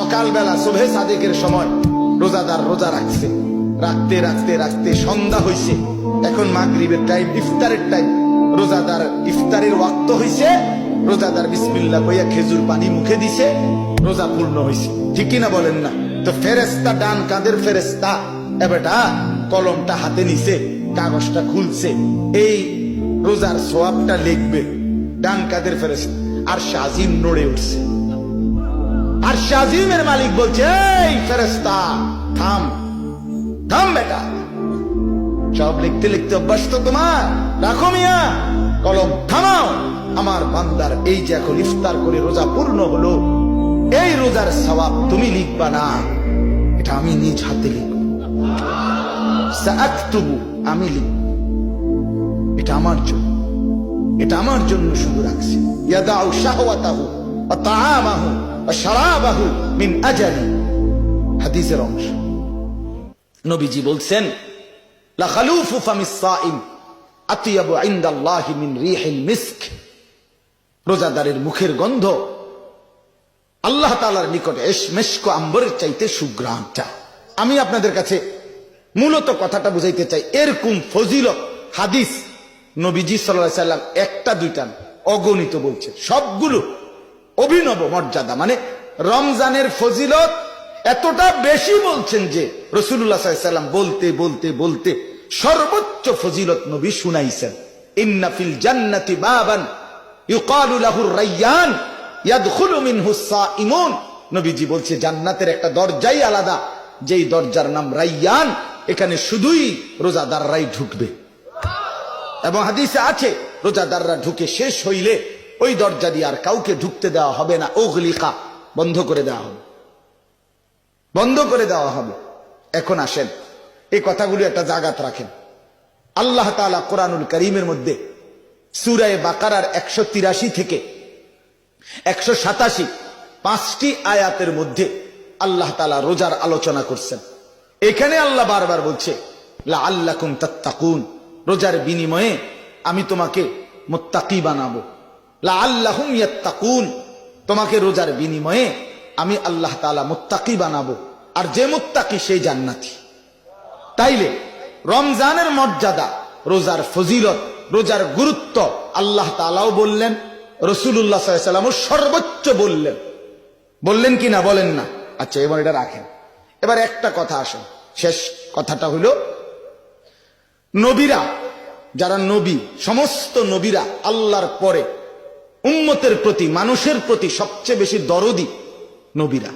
সকালবেলা সুবহে সাদেকের সময় রোজাদার রোজা রাখছে, রাখতে রাখতে রাখতে সন্ধ্যা হইছে, এখন মাগরিবের টাইম, ইফতারের টাইম। রোজাদার ইফতারের ওয়াক্ত হইছে, রোজাদার বিসমিল্লাহ কইয়া খেজুর পানি মুখে দিছে, রোজা পূর্ণ হইছে। ঠিক কিনা বলেন না? তো ফেরেশতা, ডান কাঁধের ফেরেশতা এবারটা কলমটা হাতে নিছে, কাগজটা খুলছে, এই রোজার সওয়াবটা লিখবে। ডান কাঁধের ফেরেশতা আর শাজিম নড়ে উঠছে। আর শাজিমের মালিক বলছে, এই ফেরেশতা থাম, থাম বেটা, সব লিখতে লিখতে অভ্যাস তো তোমার, রাখো মিয়া, কলম থামাও। আমার বান্দার এই যে এখন ইফতার করে রোজা পূর্ণ হলো, এই রোজার সওয়াব তুমি লিখবা না, এটা আমি নিজ হাতে লিখব, সাআকতুবু, আমি লিখব, এটা আমার জন্য, এটা আমার জন্য শুধু রাখছি। ইয়াদাউ শাহওয়াতাহু ওয়া তাআমাহু ওয়া শারাবাহু মিন আজালি, হাদিসের অংশ। নবীজি বলছেন, লা খালুফু ফামিস সাইম আতিয়াবু ইনদাল্লাহি মিন রিহিল মিস্ক, রোজাদারের মুখের গন্ধ আল্লাহ তাআলার নিকটে মেশক আম্বরের চাইতে সুঘ্রাণটা। আমি আপনাদের কাছে মূলত কথাটা বুঝাইতে চাই, এরকম ফজিলত হাদিস নবীজি সাল্লাল্লাহু আলাইহি সাল্লাম একটা দুইটা অগণিত বলছে, সবগুলো অভিনব মর্যাদা। মানে রমজানের ফজিলত এতটা বেশি বলছেন যে রাসূলুল্লাহ সাল্লাল্লাহু আলাইহি সাল্লাম বলতে বলতে বলতে সর্বোচ্চ ফজিলত নবী শুনাইছেন। ইন্না ফিল জান্নাতি বাবান ইউকালু লাহুর রায়্যান ইয়াদখুলু মিনহুস সাইমুন, নবীজি বলছে জান্নাতের একটা দরজাই আলাদা, যেই দরজার নাম রায়্যান, এখানে শুধুই রোজাদাররাই ঢুকবে। এবং হাদিসে আছে রোজাদাররা ঢুকে শেষ হইলে ওই দরজা দিয়ে আর কাউকে ঢুকতে দেওয়া হবে না, উগলিকা, বন্ধ করে দেওয়া হবে, বন্ধ করে দেওয়া হবে। এখন আসেন এই কথাগুলো একটা জায়গাত রাখেন। আল্লাহ তাআলা কোরআনুল কারীমের মধ্যে সূরা বাকারার 183 থেকে 187 5টি আয়াতের মধ্যে আল্লাহ তাআলা রোজার আলোচনা করছেন। এখানে আল্লাহ বারবার বলছে লাআল্লাকুম তাত্তাকুন, রোজার বিনিময়ে আমি তোমাকে মুত্তাকি বানাবো। লাআল্লাহুম ইয়াত্তাকুন, তোমাকে রোজার বিনিময়ে আমি আল্লাহ তাআলা মুত্তাকি বানাবো, আর যে মুত্তাকি সেই জান্নাতি। তাইলে রমজানের মর্যাদা, রোজার ফজিলত, রোজার গুরুত্ব আল্লাহ তাআলাও বললেন, রাসূলুল্লাহ সাল্লাল্লাহু আলাইহি ওয়াসাল্লাম সর্বোচ্চ বললেন। বললেন কি না? বলেন না? আচ্ছা, এবার এটা রাখেন। এবার একটা কথা আসেন, শেষ কথাটা হলো, নবীরা, যারা নবী, সমস্ত নবীরা আল্লাহর পরে উম্মতের প্রতি, মানুষের প্রতি সবচেয়ে বেশি দরদি নবীরা।